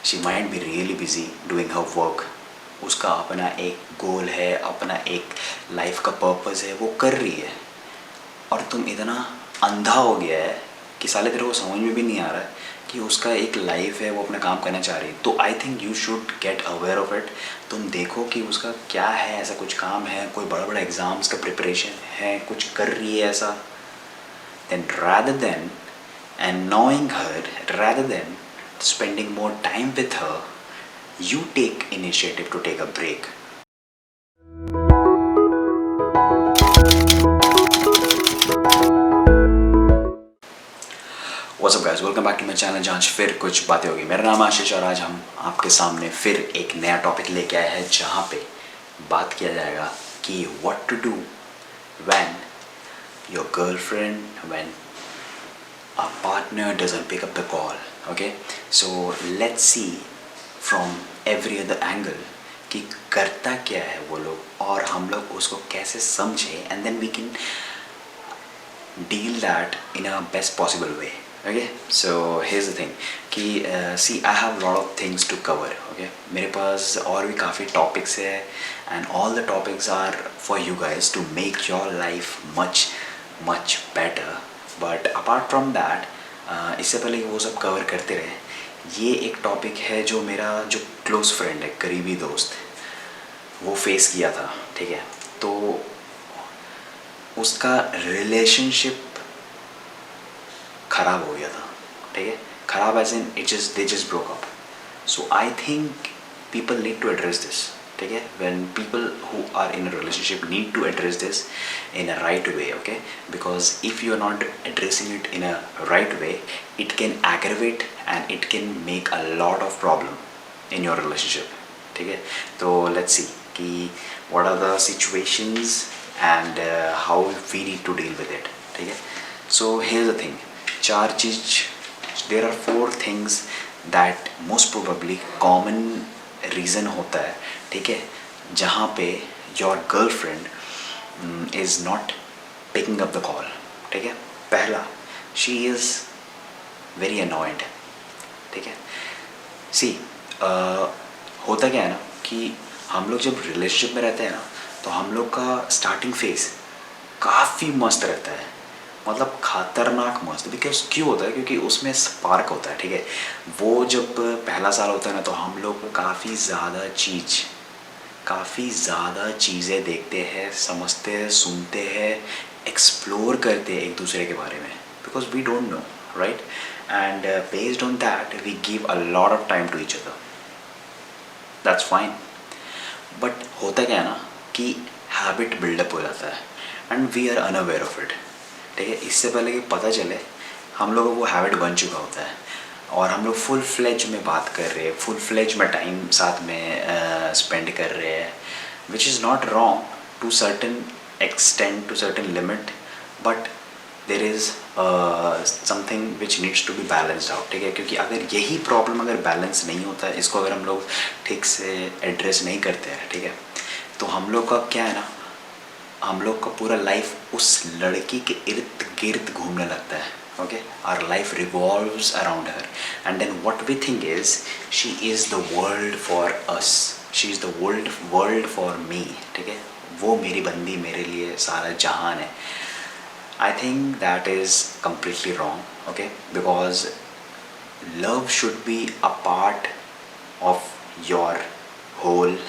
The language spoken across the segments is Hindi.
She might be really busy doing her work, उसका अपना एक गोल है, अपना एक लाइफ का पर्पस है, वो कर रही है, और तुम इतना अंधा हो गया है कि साले तेरे को समझ में भी नहीं आ रहा है कि उसका एक लाइफ है, वो अपना काम करना चाह रही है। तो आई think you should get aware of it. तुम देखो कि उसका क्या है, ऐसा कुछ काम है, कोई बड़ा बड़ा एग्ज़ाम्स का प्रिपरेशन है, कुछ कर रही है ऐसा, then rather than annoying her, rather than spending more time with her, you take initiative to take a break. What's up guys, welcome back to my channel जहाँ फिर कुछ बातें होगी। मेरा नाम आशीष और आज हम आपके सामने फिर एक नया टॉपिक लेके आए हैं जहाँ पे बात किया जाएगा कि what to do when your girlfriend, when a partner doesn't pick up the call. Okay, so let's see from every other angle कि करता क्या है वो लोग और हम लोग उसको कैसे समझे, and then we can deal that in a best possible way. Okay, so here's the thing कि see I have a lot of things to cover. Okay, मेरे पास और भी काफ़ी topics है and all the topics are for you guys to make your life much better. But apart from that, इससे पहले कि वो सब कवर करते रहे, ये एक टॉपिक है जो मेरा जो क्लोज फ्रेंड है, करीबी दोस्त, वो फेस किया था। ठीक है, तो उसका रिलेशनशिप ख़राब हो गया था। ठीक है, ख़राब as in they just broke up. So I think people need to address this. ठीक है, when people who are in a relationship need to address this in a right way. Okay, because if you are not addressing it in a right way, it can aggravate and it can make a lot of problem in your relationship. ठीक है, तो let's see कि what are the situations and how we need to deal with it. ठीक है, so here's the thing, there are 4 things that most probably common reason होता है। ठीक है, जहाँ पे your girlfriend is not picking up the call. ठीक है, पहला, she is very annoyed. ठीक है, see होता क्या है ना कि हम लोग जब रिलेशनशिप में रहते हैं ना, तो हम लोग का स्टार्टिंग फेज काफ़ी मस्त रहता है, मतलब खतरनाक मस्त। बिकॉज क्यों होता है, क्योंकि उसमें स्पार्क होता है। ठीक है, वो जब पहला साल होता है ना, तो हम लोग काफ़ी ज़्यादा चीज़ें देखते हैं, समझते हैं, सुनते हैं, एक्सप्लोर करते हैं एक दूसरे के बारे में, because we don't know, right, and based on that we give a lot of time to each other, that's fine. But होता क्या है ना कि हैबिट बिल्डअप हो जाता है and we are unaware of it. ठीक है, इससे पहले कि पता चले हम लोगों को हैबिट बन चुका होता है और हम लोग फुल फ्लेज में बात कर रहे हैं, फुल फ्लेज में टाइम साथ में स्पेंड कर रहे हैं, which is not wrong to certain extent, to certain limit, but there is something which needs to be balanced out. ठीक है, क्योंकि अगर यही प्रॉब्लम अगर बैलेंस नहीं होता है, इसको अगर हम लोग ठीक से एड्रेस नहीं करते हैं, ठीक है, तो हम लोग का क्या है ना, हम लोग का पूरा लाइफ उस लड़की के इर्द गिर्द घूमने लगता है। Okay, our life revolves around her, and then what we think is she is the world for us, she is the world for me. ठीक है, वो मेरी बंदी, मेरे लिए सारा जहान है। I think that is completely wrong. Okay, because love should be a part of your whole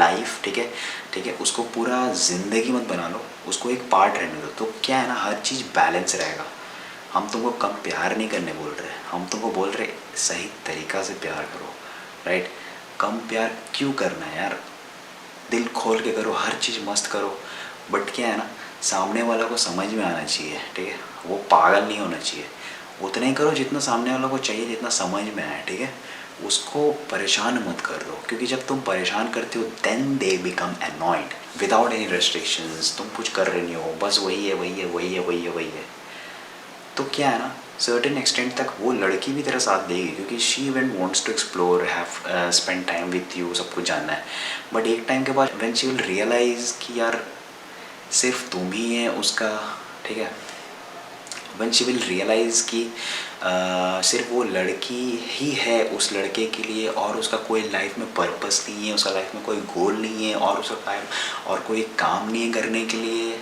life. ठीक है, ठीक है, उसको पूरा ज़िंदगी मत बना लो, उसको एक पार्ट रहने दो। तो क्या है ना, हर चीज़ बैलेंस रहेगा। हम तुमको कम प्यार नहीं करने बोल रहे, हम तुमको बोल रहे सही तरीक़ा से प्यार करो, राइट। कम प्यार क्यों करना है यार, दिल खोल के करो, हर चीज़ मस्त करो, बट क्या है ना, सामने वाला को समझ में आना चाहिए। ठीक है, वो पागल नहीं होना चाहिए। उतना ही करो जितना सामने वाला को चाहिए, जितना समझ में आए। ठीक है, उसको परेशान मत कर दो, क्योंकि जब तुम परेशान करते हो then they become annoyed without any restrictions. तुम कुछ कर रहे नहीं हो, बस वही है। तो क्या है ना, सर्टेन एक्सटेंट तक वो लड़की भी तेरा साथ देगी, क्योंकि she even wants to explore, have spend time with you, सब कुछ जानना है। बट एक टाइम के बाद व्हेन शी विल रियलाइज़ कि यार सिर्फ तुम ही है उसका, ठीक है, व्हेन शी विल रियलाइज़ कि सिर्फ वो लड़की ही है उस लड़के के लिए और उसका कोई लाइफ में पर्पस नहीं है, उसका लाइफ में कोई गोल नहीं है और उसका और कोई काम नहीं है करने के लिए,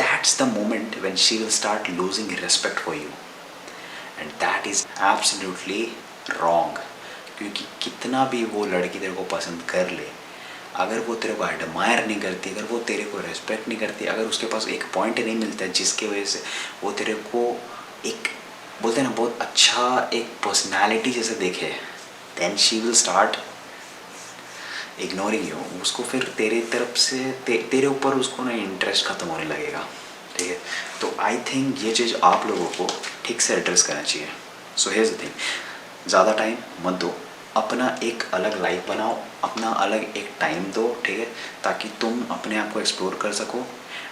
that's the moment when she will start losing respect for you, and that is absolutely wrong. क्योंकि कितना भी वो लड़की तेरे को पसंद कर ले, अगर वो तेरे को एडमायर नहीं करती, अगर वो तेरे को रेस्पेक्ट नहीं करती, अगर उसके पास एक पॉइंट नहीं मिलता है जिसके वजह से वो तेरे को एक बोलते हैं ना बहुत अच्छा एक पर्सनालिटी जैसे देखे, then she will start ignoring you. उसको फिर तेरे तरफ से तेरे ऊपर उसको ना इंटरेस्ट ख़त्म होने लगेगा. ठीक है, तो आई थिंक ये चीज़ आप लोगों को ठीक से एड्रेस करना चाहिए. सो हियर्स द थिंग, ज़्यादा टाइम मत दो, अपना एक अलग लाइफ बनाओ, अपना अलग एक टाइम दो. ठीक है, ताकि तुम अपने आप को एक्सप्लोर कर सको.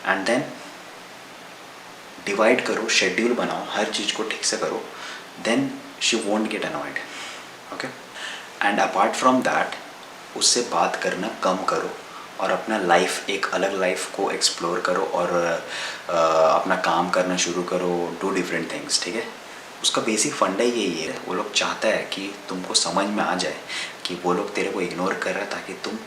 एंड देन डिवाइड करो, शेड्यूल बनाओ, हर चीज़ को ठीक से करो. Then she won't get annoyed. Okay, and apart from that उससे बात करना कम करो और अपना लाइफ, एक अलग लाइफ को एक्सप्लोर करो और अपना काम करना शुरू करो, डू डिफरेंट थिंग्स. ठीक है, उसका बेसिक फंडा ही यही है. वो लोग चाहता है कि तुमको समझ में आ जाए कि वो लोग तेरे को इग्नोर कर रहा है ताकि तुम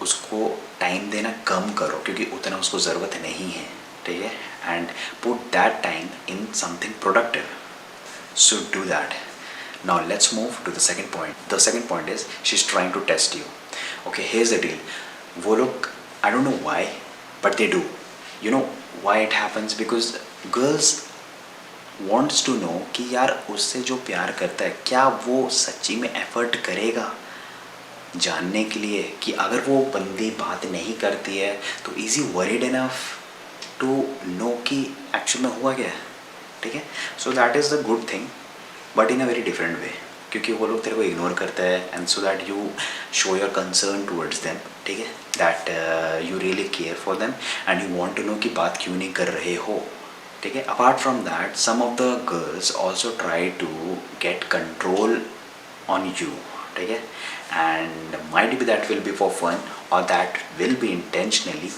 उसको टाइम देना कम करो, क्योंकि उतना उसको ज़रूरत नहीं है. ठीक है, and put that time in something productive. So do that. Now let's move to the second point. The second point is she's trying to test you. Okay, here's the deal. वो लोग, I don't know why, but they do. You know why it happens? Because girls wants to know कि यार उससे जो प्यार करता है क्या वो सच्ची में एफर्ट करेगा जानने के लिए, कि अगर वो बंदी बात नहीं करती है तो is he worried enough to know कि एक्चुअल में हुआ क्या है. ठीक है, so that is the good thing, but in a very different way. क्योंकि वो लोग तेरे को इग्नोर करते हैं and so that you show your concern towards them. ठीक है, that you really care for them and you want to know कि बात क्यों नहीं कर रहे हो. ठीक है, apart from that some of the girls also try to get control on you. ठीक है, and might be that will be for fun और that will be intentionally,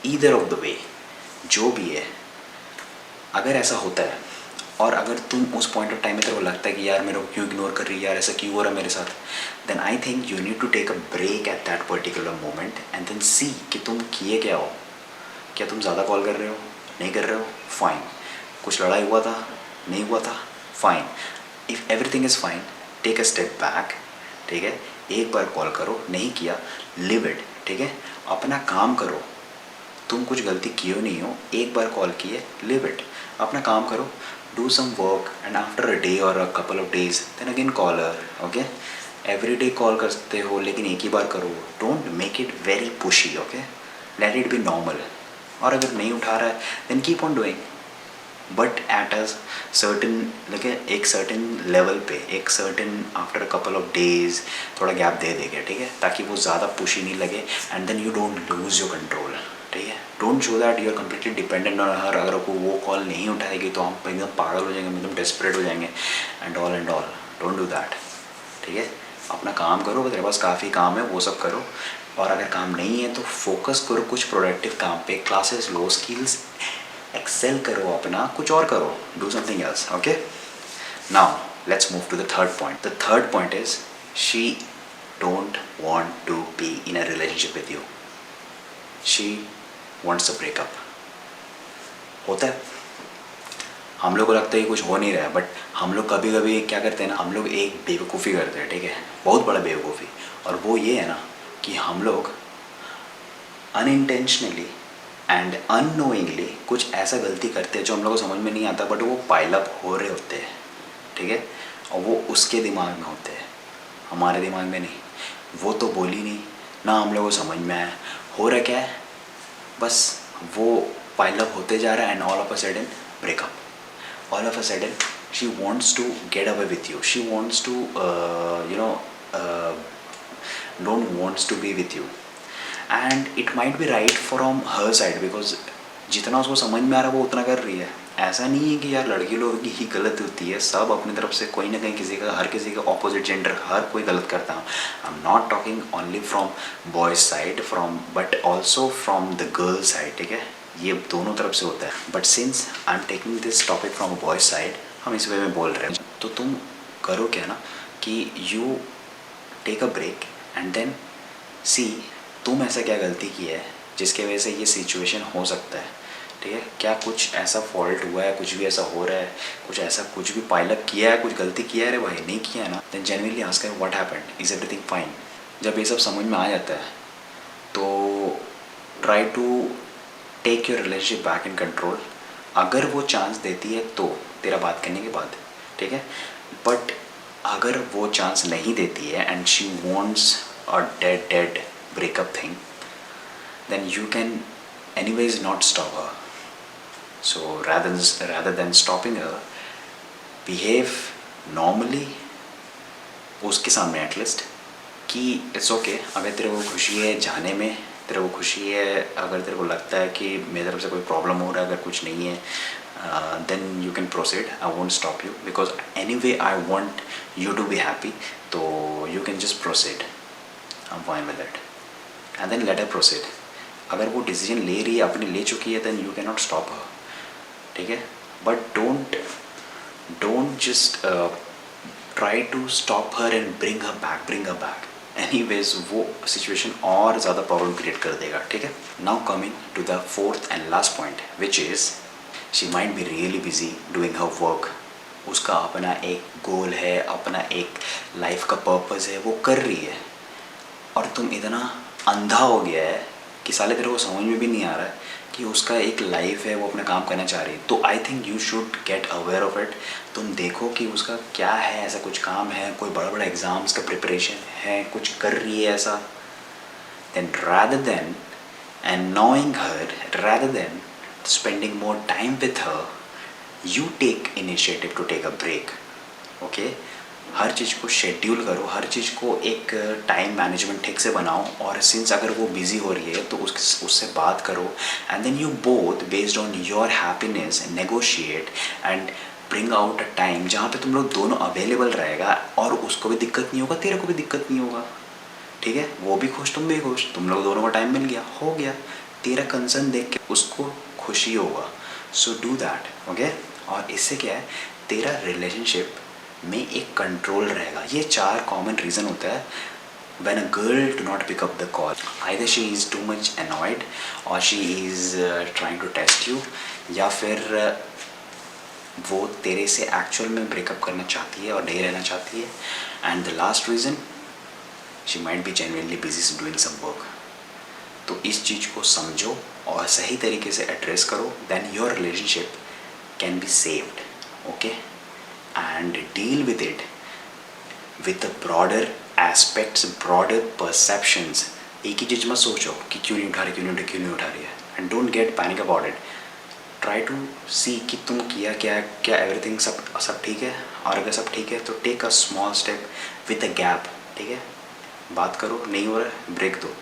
either of the way. जो भी है, अगर ऐसा होता है और अगर तुम उस पॉइंट ऑफ टाइम में तेरे को लगता है कि यार मेरे को क्यों इग्नोर कर रही है, यार ऐसा क्यों हो रहा है मेरे साथ, then I think you need to take a break at that particular moment and then see कि तुम किए क्या हो. क्या तुम ज़्यादा कॉल कर रहे हो, नहीं कर रहे हो, फाइन. कुछ लड़ाई हुआ था, नहीं हुआ था, fine. If everything is fine, take a step back. ठीक है, एक बार कॉल करो, नहीं किया, लिव इट. ठीक है, अपना काम करो. तुम कुछ गलती किए नहीं हो, एक बार कॉल किए, लिव इट. अपना काम करो, do some work, and after a day or a couple of days then again call her. Okay, every day call कर सकते हो लेकिन एक ही बार करो. don't make it very pushy. Okay, let it be normal. और अगर नहीं उठा रहा है then keep on doing, but at a certain like एक certain level पे, एक certain after a couple of days थोड़ा गैप दे देंगे. ठीक है, ताकि वो ज़्यादा pushy नहीं लगे and then you don't lose your control. ठीक है, don't show that you are completely dependent on her. अगर वो कॉल नहीं उठाएगी तो हम एकदम पागल हो जाएंगे, एकदम डेस्परेट हो जाएंगे and all. Don't do that. ठीक है, अपना काम करो, तेरे पास काफ़ी काम है वो सब करो. और अगर काम नहीं है तो फोकस करो कुछ प्रोडक्टिव काम पे, क्लासेस लो, स्किल्स एक्सेल करो, अपना कुछ और करो, do something else. Okay, now let's move to the third point. The third point is she don't want to be in a relationship with you. She wants a breakup. होता है, हम लोग को लगता है कि कुछ हो नहीं रहा है, बट हम लोग कभी कभी क्या करते हैं ना, हम लोग एक बेवकूफ़ी करते हैं. ठीक है, बहुत बड़ा बेवकूफ़ी. और वो ये है ना कि हम लोग अनइंटेंशनली एंड अननोइंगली कुछ ऐसा गलती करते हैं जो हम लोग को समझ में नहीं आता, बट वो पाइलअप हो रहे होते हैं. ठीक है, और वो उसके दिमाग में होते हैं, हमारे दिमाग में नहीं. वो तो बोली नहीं ना, हम लोग को समझ में आया हो रहा क्या है, बस वो पाइलअप होते जा रहा है and all of a sudden breakup. All of a sudden she wants to get away with you. She wants to don't wants to be with you. And it might be right from her side, because जितना उसको समझ में आ रहा है वो उतना कर रही है. ऐसा नहीं है कि यार लड़की लोगों की ही गलत होती है, सब अपनी तरफ से कोई ना कहीं किसी का, हर किसी का ऑपोजिट जेंडर हर कोई गलत करता है. I am not talking only from boys side, from but also from the girl side. ठीक है, ये दोनों तरफ से होता है, but since I am taking this topic from a boy side, हम इस वे में बोल रहे हैं, तो तुम करो क्या ना कि you take a break and then see तुम ऐसा क्या गलती की है जिसके वजह से ये सिचुएशन हो सकता है, ठीक है। क्या कुछ ऐसा फॉल्ट हुआ है, कुछ भी ऐसा हो रहा है, कुछ ऐसा कुछ भी पाइलअप किया है, कुछ गलती किया है, अरे भाई नहीं किया है ना, then genuinely ask him what happened, is everything fine. जब ये सब समझ में आ जाता है तो try to take your relationship back in control. अगर वो चांस देती है तो तेरा बात करने के बाद, ठीक है। बट अगर वो चांस नहीं देती है and she wants a dead breakup thing, then you can anyways not stop her. So rather than stopping her, behave normally उसके सामने एटलीस्ट कि इट्स ओके। अगर तेरे को खुशी है जाने में, तेरे को खुशी है, अगर तेरे को लगता है कि मेरी तरफ से कोई प्रॉब्लम हो रहा है, अगर कुछ नहीं है, then you can proceed. I won't stop you because anyway I want you to be happy, तो you can just proceed, I am fine with that and then let her proceed. अगर वो डिसीजन ले रही है, अपनी ले चुकी है, then you can not stop her, ठीक है। But don't just try to stop her and bring her back. Anyways वो सिचुएशन और ज़्यादा प्रॉब्लम क्रिएट कर देगा, ठीक है। Now coming to the fourth and last point, which is she might be really busy doing her work. उसका अपना एक गोल है, अपना एक लाइफ का पर्पज़ है, वो कर रही है, और तुम इतना अंधा हो गया है कि साले तेरे को समझ में भी नहीं आ रहा है कि उसका एक लाइफ है, वो अपना काम करना चाह रही है। तो आई think you should get aware of it. तुम देखो कि उसका क्या है, ऐसा कुछ काम है, कोई बड़ा बड़ा एग्ज़ाम्स का प्रिपरेशन है, कुछ कर रही है ऐसा, then rather than annoying her, rather than spending more time with her, you take initiative to take a break, okay? हर चीज़ को शेड्यूल करो, हर चीज़ को एक टाइम मैनेजमेंट ठीक से बनाओ, और सिंस अगर वो बिज़ी हो रही है तो उससे बात करो, and then you both based on your happiness negotiate and bring out a time जहाँ पे तुम लोग दोनों अवेलेबल रहेगा, और उसको भी दिक्कत नहीं होगा, तेरे को भी दिक्कत नहीं होगा, ठीक है। वो भी खुश, तुम भी खुश, तुम लोग दोनों को टाइम मिल गया, हो गया। तेरा कंसर्न देख के उसको खुशी होगा, सो डू दैट, ओके। और इससे क्या है, तेरा रिलेशनशिप में एक कंट्रोल रहेगा। ये 4 कॉमन रीज़न होता है when a girl do not pick up the call. Either she is too much annoyed or she is trying to test you, या फिर वो तेरे से एक्चुअल में ब्रेकअप करना चाहती है और नहीं रहना चाहती है, and the last reason she might be genuinely busy doing some work. तो इस चीज़ को समझो और सही तरीके से एड्रेस करो, then your relationship can be saved, okay? And deal with it with the broader aspects, broader perceptions. एक ही चीज़ मत सोचो कि क्यों नहीं उठा रही है, and don't get panic about it. Try to see कि तुम किया क्या everything सब ठीक है, और अगर सब ठीक है तो take a small step with a gap, ठीक है। बात करो, नहीं हो रहा है ब्रेक दो,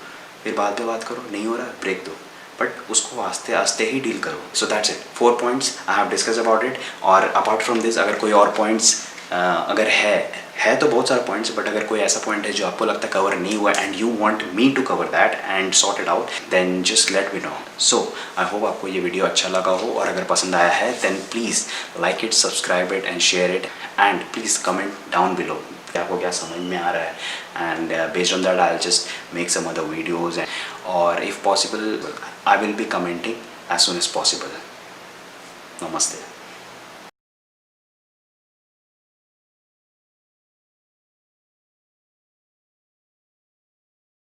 फिर बाद में बात करो, नहीं हो रहा है ब्रेक दो, बट उसको आस्ते आस्ते ही डील करो। So that's it, 4 points I have discuss about it. और अपार्ट फ्रॉम दिस अगर कोई और पॉइंट्स अगर है तो बहुत सारे पॉइंट्स, बट अगर कोई ऐसा पॉइंट है जो आपको लगता है कवर नहीं हुआ and you want me to cover that and sort it out, then just let me know. So I hope आपको ये वीडियो अच्छा लगा हो, और अगर पसंद आया है then please like it, subscribe it and share it, and please comment down below आपको क्या समझ में आ रहा है, and based on that I will just make some other videos, और if possible I will be commenting as soon as possible. Namaste.